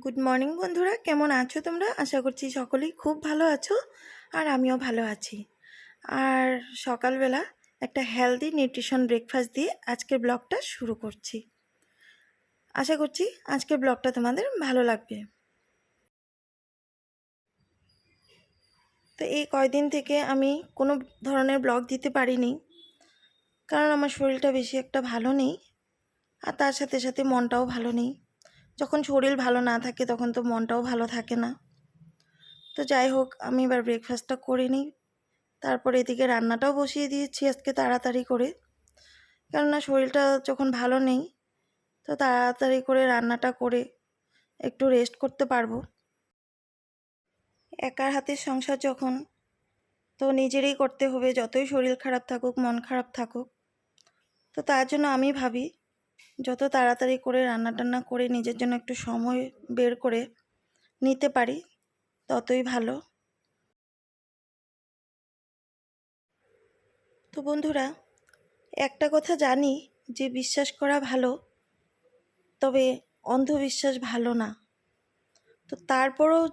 Good morning বন্ধুরা, কেমন আছো তোমরা? আশা করছি সকলেই খুব ভালো আছো আর আমিও ভালো আছি। আর সকালবেলা একটা হেলদি নিউট্রিশন ব্রেকফাস্ট দিয়ে আজকের ব্লগটা শুরু করছি। আশা করছি আজকের ব্লগটা তোমাদের ভালো লাগবে। তো এই কয়দিন থেকে আমি কোনো ধরনের ব্লগ দিতে পারিনি, কারণ আমার শরীরটা বেশি একটা ভালো নেই, আর তার সাথে সাথে মনটাও ভালো নেই। যখন শরীর ভালো না থাকে তখন তো মনটাও ভালো থাকে না। তো যাই হোক, আমি এবার ব্রেকফাস্টটা করে নিই, তারপর এদিকে রান্নাটাও বসিয়ে দিয়েছি আজকে তাড়াতাড়ি করে, কেননা শরীরটা যখন ভালো নেই তো তাড়াতাড়ি করে রান্নাটা করে একটু রেস্ট করতে পারবো। একার হাতের সংসার যখন, তো নিজেরই করতে হবে, যতই শরীর খারাপ থাকুক মন খারাপ থাকুক। তো তার জন্য আমি ভাবি যত তাড়াতাড়ি করে রান্না টান্না করে নিজের জন্য একটু সময় বের করে নিতে পারি ততই ভালো। তো বন্ধুরা, একটা কথা জানি যে বিশ্বাস করা ভালো, তবে অন্ধবিশ্বাস ভালো না। তো তারপরেও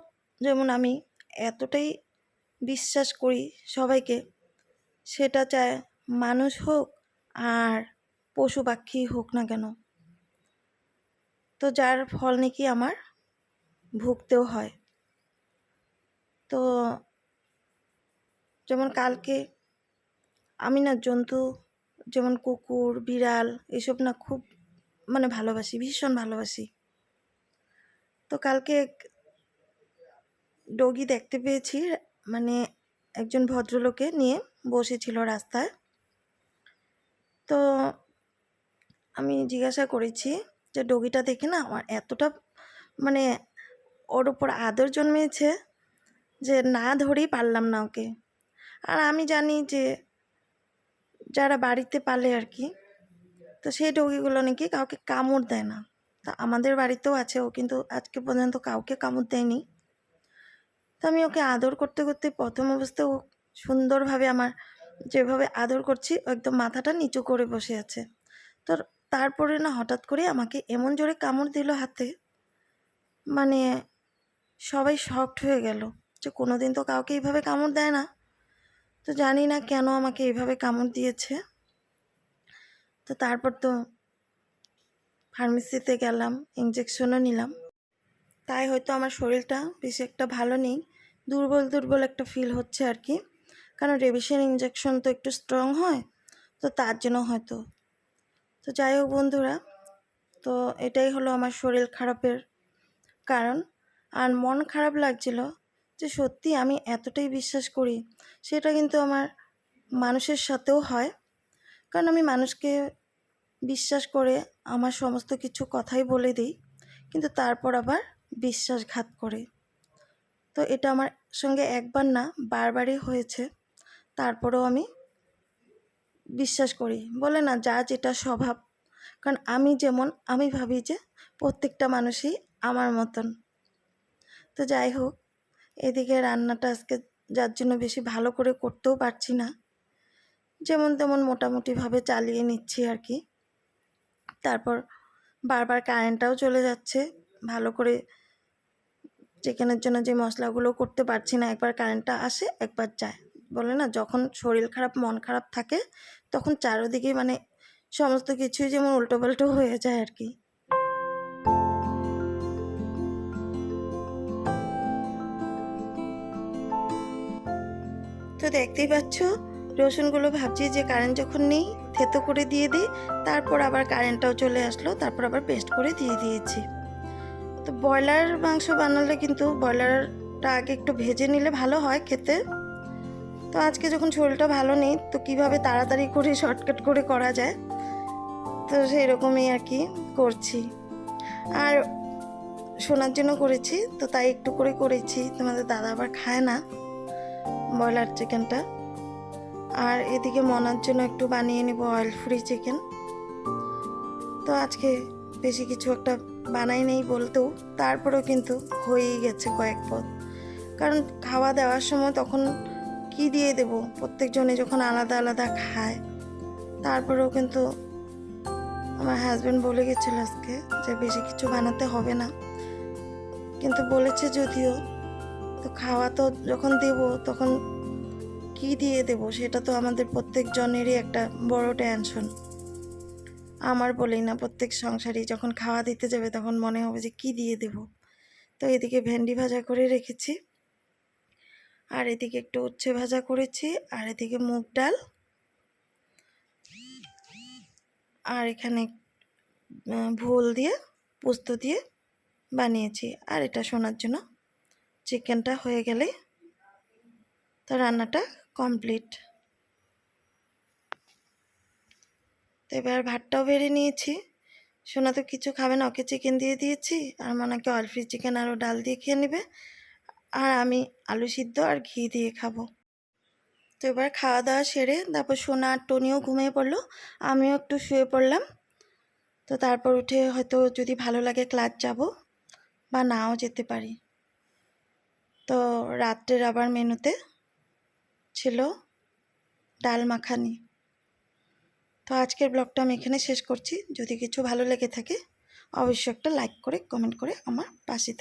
যেমন আমি এতটাই বিশ্বাস করি সবাইকে, সেটা চায় মানুষ হোক আর পশু পাখি হোক না কেন, তো যার ফল নাকি আমার ভুগতেও হয়। তো যেমন কালকে আমি না জন্তু, যেমন কুকুর বিড়াল এসব না খুব ভালোবাসি, ভীষণ ভালোবাসি। তো কালকে ডগি দেখতে পেয়েছি, একজন ভদ্রলোকে নিয়ে বসেছিল রাস্তায়। তো আমি জিজ্ঞাসা করেছি যে ডগিটা দেখে না আমার এতটা ওর উপর আদর জন্মেছে যে না ধরেই পারলাম না ওকে। আর আমি জানি যে যারা বাড়িতে পালে আর কি, তো সেই ডগিগুলো নাকি কাউকে কামড় দেয় না। তা আমাদের বাড়িতেও আছে, ও কিন্তু আজকে পর্যন্ত কাউকে কামড় দেয়নি। তো আমি ওকে আদর করতে করতে প্রথম অবস্থায় ও সুন্দরভাবে আমার যেভাবে আদর করছি ও একদম মাথাটা নিচু করে বসে আছে। তো তারপরে না হঠাৎ করে আমাকে এমন জোরে কামড় দিল হাতে, সবাই শকড হয়ে গেল যে কোনোদিন তো কাউকে এইভাবে কামড় দেয় না। তো জানি না কেন আমাকে এইভাবে কামড় দিয়েছে। তো তারপর তো ফার্মেসিতে গেলাম, ইঞ্জেকশনও নিলাম। তাই হয়তো আমার শরীরটা বেশি একটা ভালো নেই, দুর্বল দুর্বল একটা ফিল হচ্ছে আর কি, কারণ রেবিশন ইঞ্জেকশন তো একটু স্ট্রং হয়, তো তার জন্য হয়তো। তো যাই হোক বন্ধুরা, তো এটাই হলো আমার শরীর খারাপের কারণ। আর মন খারাপ লাগছিল যে সত্যি আমি এতটাই বিশ্বাস করি, সেটা কিন্তু আমার মানুষের সাথেও হয়। কারণ আমি মানুষকে বিশ্বাস করে আমার সমস্ত কিছু কথাই বলে দিই, কিন্তু তারপর আবার বিশ্বাসঘাত করে। তো এটা আমার সঙ্গে একবার না বারবারই হয়েছে, তারপরেও আমি বিশ্বাস করি। বলে না যা যেটা স্বভাব, কারণ আমি যেমন আমি ভাবি যে প্রত্যেকটা মানুষই আমার মতন। তো যাই হোক, এদিকে রান্নাটা আজকে যার জন্য বেশি ভালো করে করতেও পারছি না, যেমন তেমন মোটামুটিভাবে চালিয়ে নিচ্ছি আর কি। তারপর বারবার কারেন্টটাও চলে যাচ্ছে, ভালো করে চিকেনের জন্য যে মশলাগুলো করতে পারছি না, একবার কারেন্টটা আসে একবার যায়। বলে না যখন শরীর খারাপ মন খারাপ থাকে তখন চারোদিকে সমস্ত কিছুই যেমন উল্টোপাল্টো হয়ে যায় আর কি। তো দেখতেই পাচ্ছ রসুনগুলো ভাবছি যে কারেন্ট যখন নেই থেতো করে দিয়ে দিই, তারপর আবার কারেন্টটাও চলে আসলো, তারপর আবার পেস্ট করে দিয়ে দিয়েছি। তো ব্রয়লার মাংস বানালে কিন্তু ব্রয়লারটা আগে একটু ভেজে নিলে ভালো হয় খেতে। তো আজকে যখন শরীরটা ভালো নেই, তো কিভাবে তাড়াতাড়ি করে শর্টকাট করে করা যায়, তো সেই রকমই আর কি করছি। আর শোনার জন্য করেছি, তো তাই একটু করে করেছি, তোমাদের দাদা আবার খায় না ব্রয়লার চিকেনটা। আর এদিকে মনার জন্য একটু বানিয়ে নেব অয়েল ফ্রি চিকেন। তো আজকে বেশি কিছু একটা বানাই নেই বলতেও, তারপরেও কিন্তু হয়েই গেছে কয়েক পদ। কারণ খাওয়া দেওয়ার সময় তখন কি দিয়ে দেব, প্রত্যেকজনে যখন আলাদা আলাদা খায়। তারপরেও কিন্তু আমার হাজব্যান্ড বলে গেছিলো আজকে যে বেশি কিছু বানাতে হবে না, কিন্তু বলেছে যদিও, তো খাওয়া তো যখন দেব তখন কি দিয়ে দেব সেটা তো আমাদের প্রত্যেকজনেরই একটা বড় টেনশন। আমার বলেই না, প্রত্যেক সংসারই যখন খাওয়া দিতে যাবে তখন মনে হবে যে কি দিয়ে দেব। তো এদিকে ভেন্ডি ভাজা করে রেখেছি, আর এদিকে একটু উচ্ছে ভাজা করেছি, আর এদিকে মুগ ডাল, আর এখানে ভোল দিয়ে পোস্ত দিয়ে বানিয়েছি। আর এটা শোনার জন্য চিকেনটা হয়ে গেলে তো রান্নাটা কমপ্লিট। তো এবার ভাতটাও বেড়ে নিয়েছি। সোনা তো কিছু খাবে না, ওকে চিকেন দিয়ে দিয়েছি, আর মানাকে অয়েল ফ্রি চিকেন আরও ডাল দিয়ে খেয়ে নেবে, আর আমি আলু সিদ্ধ আর ঘি দিয়ে খাবো। তো এবার খাওয়া দাওয়া সেরে তারপর সোনা আর টনিও ঘুমিয়ে পড়লো, আমিও একটু শুয়ে পড়লাম। তো তারপর উঠে হয়তো যদি ভালো লাগে ক্লাস যাব, বা নাও যেতে পারি। তো রাত্রের আবার মেনুতে ছিল ডাল মাখানি। তো আজকের ব্লগটা আমি এখানে শেষ করছি। যদি কিছু ভালো লেগে থাকে অবশ্যই একটা লাইক করে কমেন্ট করে আমার পাশে